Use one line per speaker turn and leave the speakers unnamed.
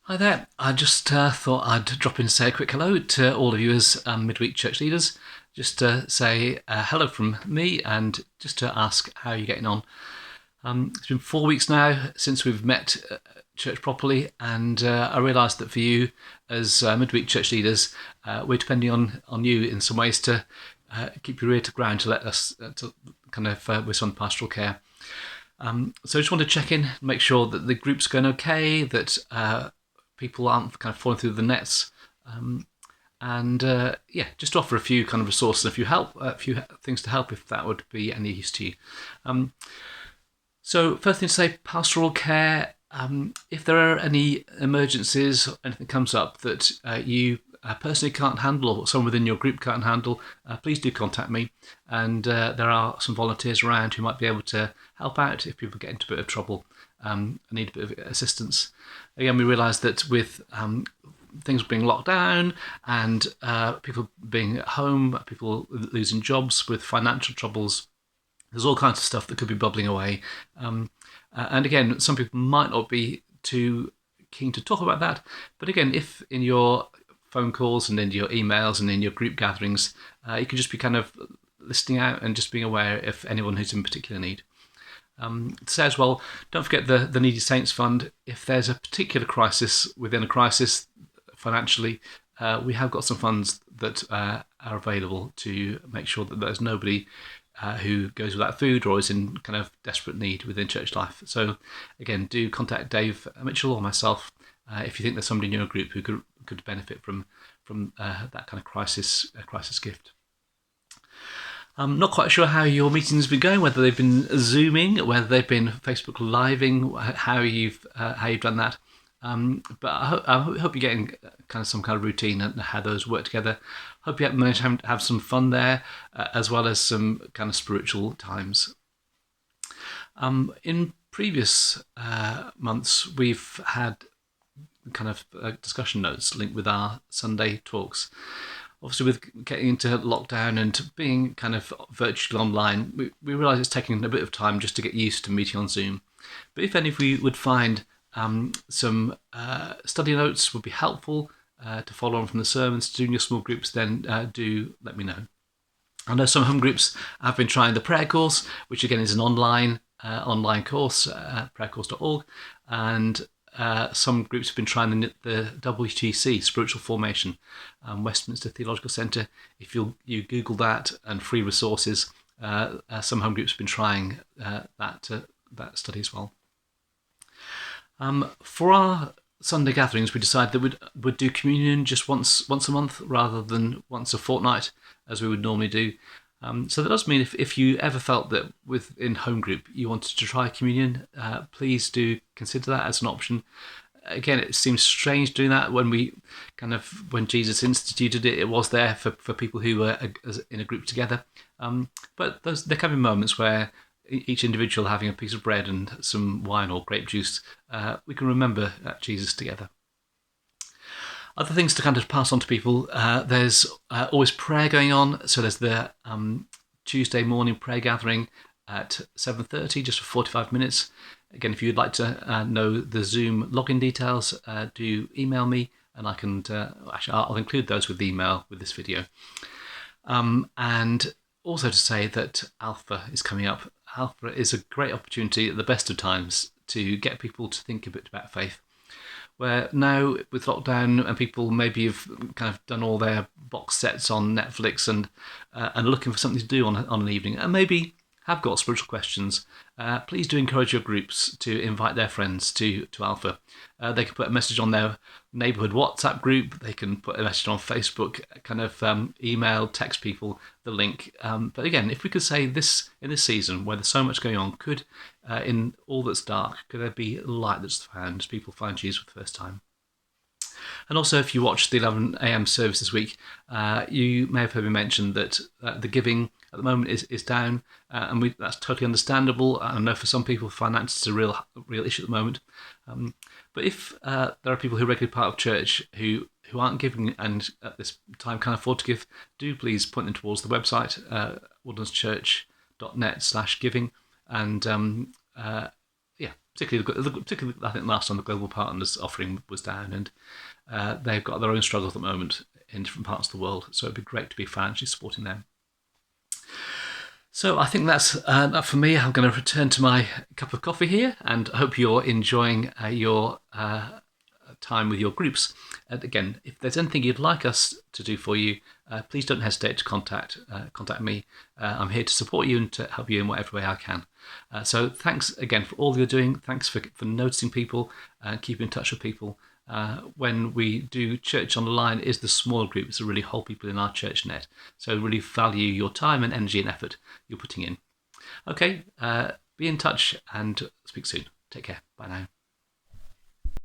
Hi there. I just thought I'd drop in and say a quick hello to all of you as midweek church leaders. Just to say hello from me and just to ask how you're getting on. It's been 4 weeks now since we've met church properly, and I realised that for you as midweek church leaders, we're depending on you in some ways to keep your ear to ground to let us to kind of with some pastoral care. So I just want to check in, make sure that the group's going okay, that people aren't kind of falling through the nets, and just to offer a few kind of resources, a few things to help if that would be any use to you. So first thing to say, pastoral care. If there are any emergencies, or anything comes up that you personally can't handle or someone within your group can't handle, please do contact me. And there are some volunteers around who might be able to help out if people get into a bit of trouble and need a bit of assistance. Again, we realise that with things being locked down and people being at home, people losing jobs with financial troubles, there's all kinds of stuff that could be bubbling away. And again, some people might not be too keen to talk about that. But again, if in your phone calls and in your emails and in your group gatherings, you could just be kind of listening out and just being aware if anyone who's in particular need. It says, well, don't forget the Needy Saints Fund. If there's a particular crisis within a crisis financially, we have got some funds that are available to make sure that there's nobody who goes without food or is in kind of desperate need within church life. So again, do contact Dave Mitchell or myself if you think there's somebody in your group who could benefit from that kind of crisis gift. I'm not quite sure how your meetings have been going, whether they've been Zooming, whether they've been Facebook Living, how you've done that. But I hope you're getting kind of some kind of routine and how those work together. Hope you managed to have some fun there, as well as some kind of spiritual times. In previous months, we've had kind of discussion notes linked with our Sunday talks. Obviously, with getting into lockdown and being kind of virtually online, we realise it's taking a bit of time just to get used to meeting on Zoom. But if any of you would find some study notes would be helpful to follow on from the sermons, to do in your small groups, then do let me know. I know some home groups have been trying the prayer course, which again is an online course, prayercourse.org, and some groups have been trying the WTC, Spiritual Formation, Westminster Theological Centre. If you Google that and free resources, some home groups have been trying that study as well. For our Sunday gatherings, we decided that we'd do communion just once a month rather than once a fortnight, as we would normally do. So that does mean if you ever felt that within home group you wanted to try communion, please do consider that as an option. Again, it seems strange doing that when Jesus instituted it. It was there for people who were in a group together. But there can be moments where each individual having a piece of bread and some wine or grape juice, we can remember Jesus together. Other things to kind of pass on to people, there's always prayer going on. So there's the Tuesday morning prayer gathering at 7:30, just for 45 minutes. Again, if you'd like to know the Zoom login details, do email me, and I can I'll include those with the email with this video. And also to say that Alpha is coming up. Alpha is a great opportunity at the best of times to get people to think a bit about faith. Where now with lockdown and people maybe have kind of done all their box sets on Netflix and looking for something to do on an evening, and maybe have got spiritual questions, please do encourage your groups to invite their friends to Alpha. They can put a message on their neighbourhood WhatsApp group. They can put a message on Facebook, kind of email, text people the link. But again, if we could say this in this season where there's so much going on, could in all that's dark, could there be light that's found as people find Jesus for the first time? And also, if you watched the 11 a.m. service this week, you may have heard me mention that the giving at the moment is down, and that's totally understandable. I know for some people, finance is a real issue at the moment. But if there are people who are regularly part of church who aren't giving and at this time can't afford to give, do please point them towards the website, woodlandschurch.net/giving, and particularly I think last time the Global Partners offering was down, and they've got their own struggles at the moment in different parts of the world. So it'd be great to be financially supporting them. So I think that's that for me. I'm going to return to my cup of coffee here, and I hope you're enjoying your time with your groups. And again, if there's anything you'd like us to do for you, please don't hesitate to contact me. I'm here to support you and to help you in whatever way I can. So thanks again for all you're doing. Thanks for noticing people and keeping in touch with people. When we do church online, is the small groups that really hold people in our church net. So really value your time and energy and effort you're putting in. Okay, be in touch and speak soon. Take care. Bye now.